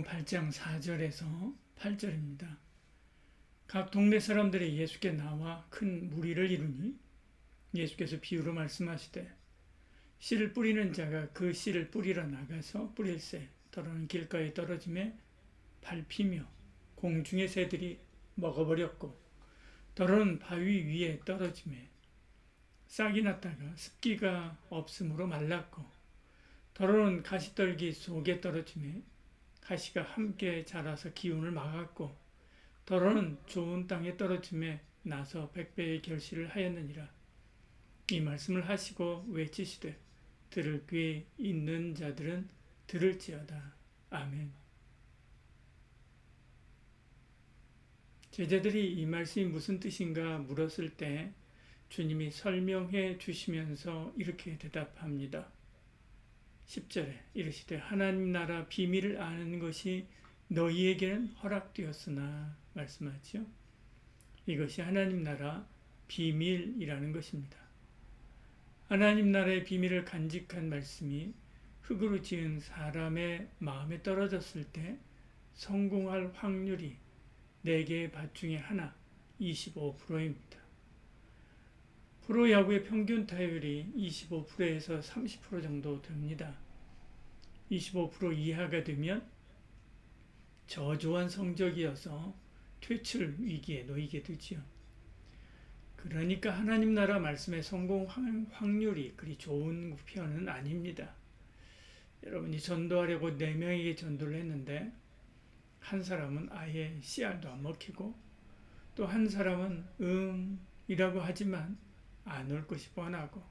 마태복음 8장 4절에서 8절입니다. 각 동네 사람들이 예수께 나와 큰 무리를 이루니 예수께서 비유로 말씀하시되 씨를 뿌리는 자가 그 씨를 뿌리러 나가서 뿌릴새 더러는 길가에 떨어짐에 밟히며 공중의 새들이 먹어버렸고 더러는 바위 위에 떨어짐에 싹이 났다가 습기가 없으므로 말랐고 더러는 가시떨기 속에 떨어짐에 가시가 함께 자라서 기운을 막았고 더러는 좋은 땅에 떨어짐에 나서 백배의 결실을 하였느니라. 이 말씀을 하시고 외치시되 들을 귀 있는 자들은 들을지어다. 아멘. 제자들이 이 말씀이 무슨 뜻인가 물었을 때 주님이 설명해 주시면서 이렇게 대답합니다. 10절에 이르시되 하나님 나라 비밀을 아는 것이 너희에게는 허락되었으나 말씀하지요. 이것이 하나님 나라 비밀이라는 것입니다. 하나님 나라의 비밀을 간직한 말씀이 흙으로 지은 사람의 마음에 떨어졌을 때 성공할 확률이 4개의 밭 중에 하나, 25%입니다. 프로야구의 평균 타율이 25%에서 30% 정도 됩니다. 25% 이하가 되면 저조한 성적이어서 퇴출 위기에 놓이게 되지요. 그러니까 하나님 나라 말씀의 성공 확률이 그리 좋은 편은 아닙니다. 여러분이 전도하려고 4명에게 전도를 했는데 한 사람은 아예 씨알도 안 먹히고 또 한 사람은 이라고 하지만 안 올 것이 뻔하고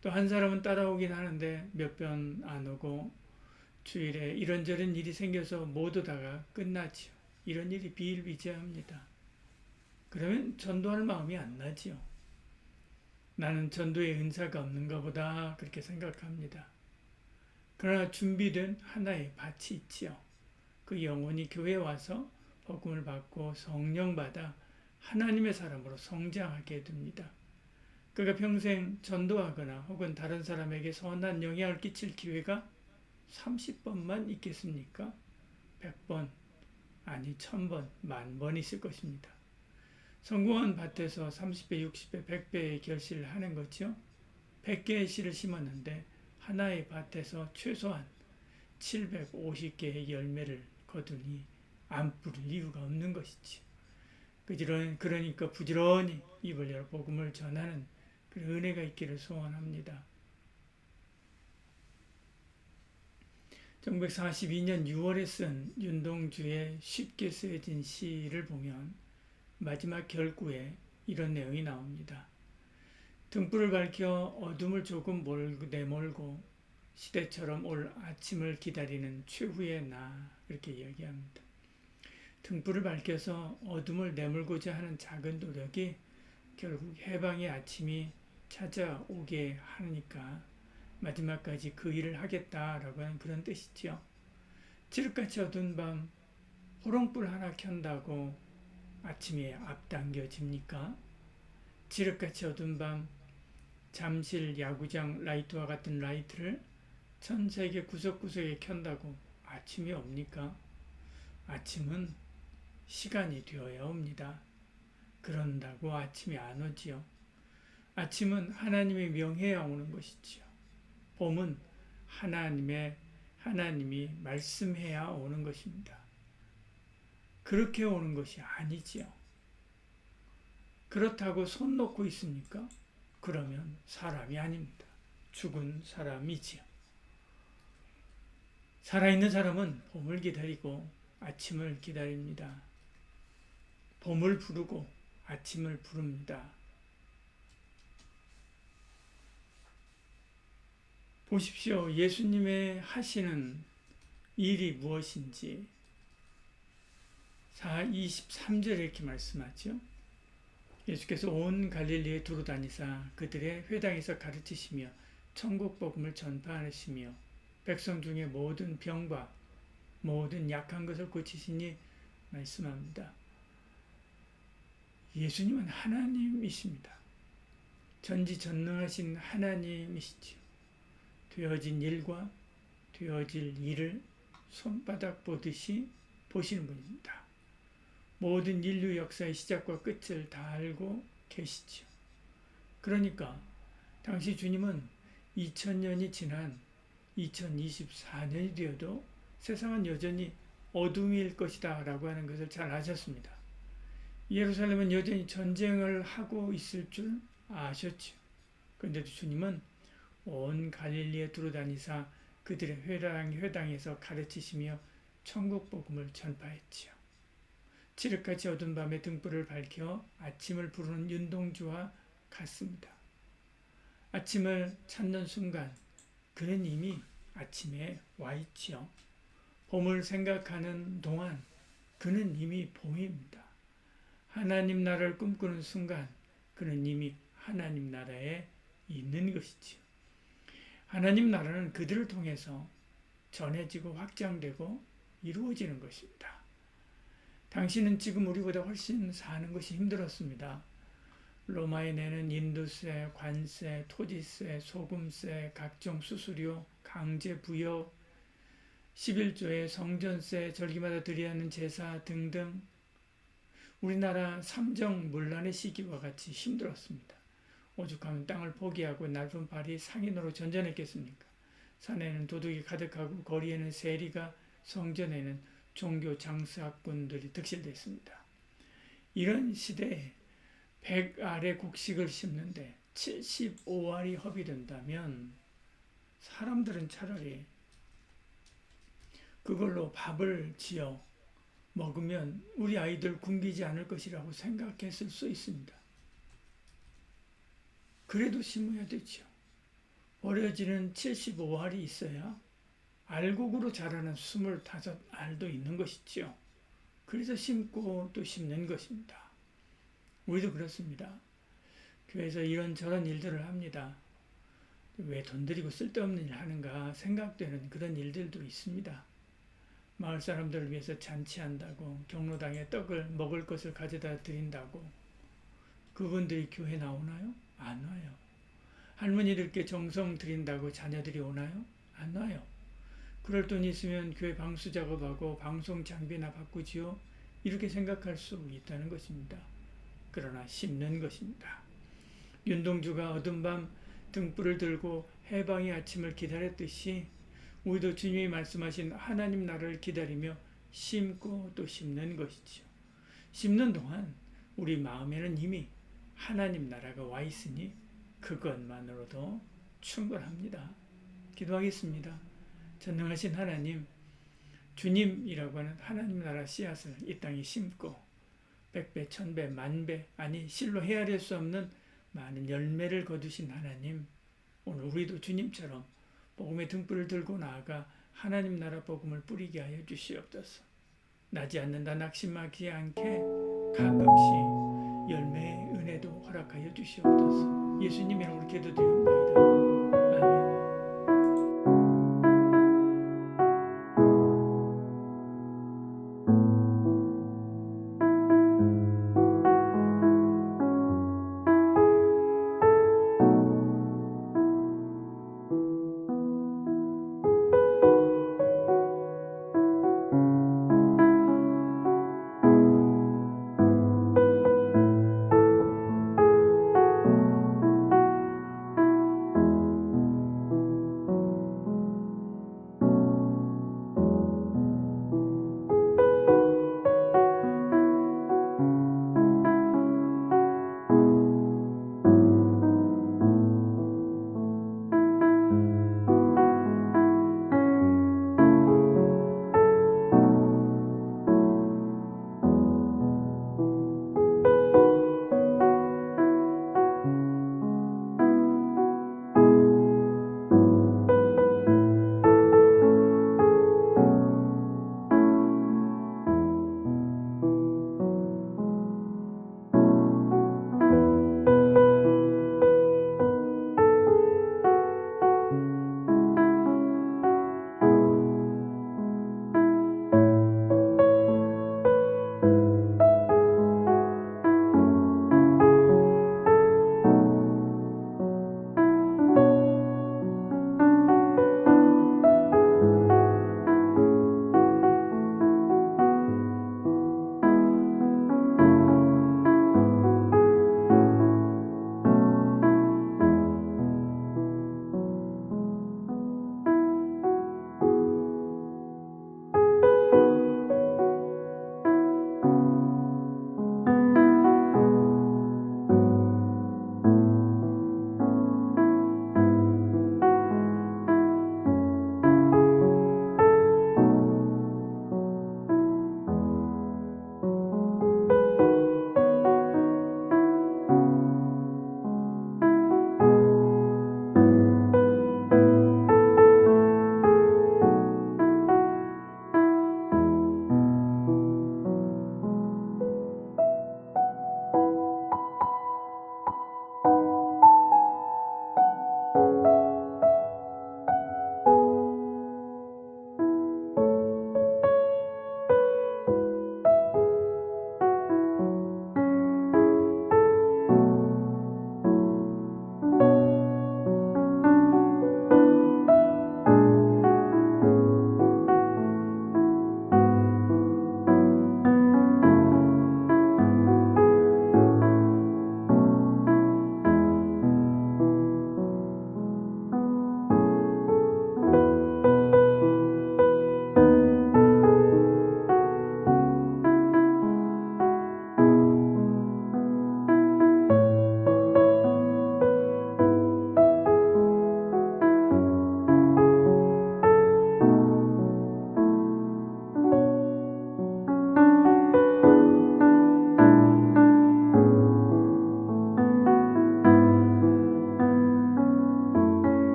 또 한 사람은 따라오긴 하는데 몇 번 안 오고 주일에 이런저런 일이 생겨서 못 오다가 끝나지요. 이런 일이 비일비재합니다. 그러면 전도할 마음이 안 나지요. 나는 전도의 은사가 없는가 보다 그렇게 생각합니다. 그러나 준비된 하나의 밭이 있지요. 그 영혼이 교회에 와서 복음을 받고 성령 받아 하나님의 사람으로 성장하게 됩니다. 그가 평생 전도하거나 혹은 다른 사람에게 선한 영향을 끼칠 기회가 30번만 있겠습니까? 100번, 아니 1000번, 10,000번 있을 것입니다. 성공한 밭에서 30배, 60배, 100배의 결실을 하는 거죠. 100개의 씨를 심었는데 하나의 밭에서 최소한 750개의 열매를 거두니 안 뿌릴 이유가 없는 것이지. 그러니까 부지런히 입을 열어 복음을 전하는 그런 은혜가 있기를 소원합니다. 1942년 6월에 쓴 윤동주의 쉽게 쓰여진 시를 보면 마지막 결구에 이런 내용이 나옵니다. 등불을 밝혀 어둠을 조금 내몰고 시대처럼 올 아침을 기다리는 최후의 나 이렇게 이야기합니다. 등불을 밝혀서 어둠을 내몰고자 하는 작은 노력이 결국 해방의 아침이 찾아오게 하니까 마지막까지 그 일을 하겠다라고 하는 그런 뜻이죠. 칠흑같이 어두운 밤 호롱불 하나 켠다고 아침이 앞당겨집니까? 칠흑같이 어두운 밤 잠실 야구장 라이트와 같은 라이트를 전 세계 구석구석에 켠다고 아침이 옵니까? 아침은 시간이 되어야 옵니다. 그런다고 아침이 안 오지요. 아침은 하나님의 명해야 오는 것이지요. 봄은 하나님이 말씀해야 오는 것입니다. 그렇게 오는 것이 아니지요. 그렇다고 손 놓고 있습니까? 그러면 사람이 아닙니다. 죽은 사람이지요. 살아있는 사람은 봄을 기다리고 아침을 기다립니다. 봄을 부르고 아침을 부릅니다. 보십시오. 예수님의 하시는 일이 무엇인지 23절에 이렇게 말씀하죠. 예수께서 온 갈릴리에 두루 다니사 그들의 회당에서 가르치시며 천국 복음을 전파하시며 백성 중에 모든 병과 모든 약한 것을 고치시니 말씀합니다. 예수님은 하나님이십니다. 전지전능하신 하나님이시지요. 되어진 일과 되어질 일을 손바닥 보듯이 보시는 분입니다. 모든 인류 역사의 시작과 끝을 다 알고 계시죠. 그러니까 당시 주님은 2000년이 지난 2024년이 되어도 세상은 여전히 어둠일 것이다 라고 하는 것을 잘 아셨습니다. 예루살렘은 여전히 전쟁을 하고 있을 줄 아셨죠. 그런데도 주님은 온 갈릴리에 두루다니사 그들의 회당에서 가르치시며 천국 복음을 전파했지요. 칠흑같이 어두운 밤에 등불을 밝혀 아침을 부르는 윤동주와 같습니다. 아침을 찾는 순간 그는 이미 아침에 와 있지요. 봄을 생각하는 동안 그는 이미 봄입니다. 하나님 나라를 꿈꾸는 순간 그는 이미 하나님 나라에 있는 것이지요. 하나님 나라는 그들을 통해서 전해지고 확장되고 이루어지는 것입니다. 당신은 지금 우리보다 훨씬 사는 것이 힘들었습니다. 로마에 내는 인도세, 관세, 토지세, 소금세, 각종 수수료, 강제 부역, 11조의 성전세, 절기마다 드려야 하는 제사 등등 우리나라 삼정문란의 시기와 같이 힘들었습니다. 오죽하면 땅을 포기하고 날픈 발이 상인으로 전전했겠습니까? 산에는 도둑이 가득하고 거리에는 세리가, 성전에는 종교 장사꾼들이 득실됐습니다. 이런 시대에 100알의 곡식을 심는데 75알이 허비된다면 사람들은 차라리 그걸로 밥을 지어 먹으면 우리 아이들 굶기지 않을 것이라고 생각했을 수 있습니다. 그래도 심어야 되죠. 버려지는 75알이 있어야 알곡으로 자라는 25알도 있는 것이지요. 그래서 심고 또 심는 것입니다. 우리도 그렇습니다. 교회에서 이런저런 일들을 합니다. 왜 돈 들이고 쓸데없는 일 하는가 생각되는 그런 일들도 있습니다. 마을 사람들을 위해서 잔치한다고, 경로당에 떡을 먹을 것을 가져다 드린다고 그분들이 교회 나오나요? 안 와요. 할머니들께 정성 드린다고 자녀들이 오나요? 안 와요. 그럴 돈 있으면 교회 방수 작업하고 방송 장비나 바꾸지요. 이렇게 생각할 수 있다는 것입니다. 그러나 심는 것입니다. 윤동주가 어두운 밤 등불을 들고 해방의 아침을 기다렸듯이 우리도 주님이 말씀하신 하나님 나라를 기다리며 심고 또 심는 것이지요. 심는 동안 우리 마음에는 이미 하나님 나라가 와 있으니 그것만으로도 충분합니다. 기도하겠습니다. 전능하신 하나님, 주님이라고 하는 하나님 나라 씨앗을 이 땅에 심고 100배, 1000배, 만배, 아니 실로 헤아릴 수 없는 많은 열매를 거두신 하나님, 오늘 우리도 주님처럼 복음의 등불을 들고 나아가 하나님 나라 복음을 뿌리게 하여 주시옵소서. 나지 않는다 낙심하지 않게 가끔씩 열매의 은혜도 허락하여 주시옵소서. 예수님 이름으로 기도드립니다.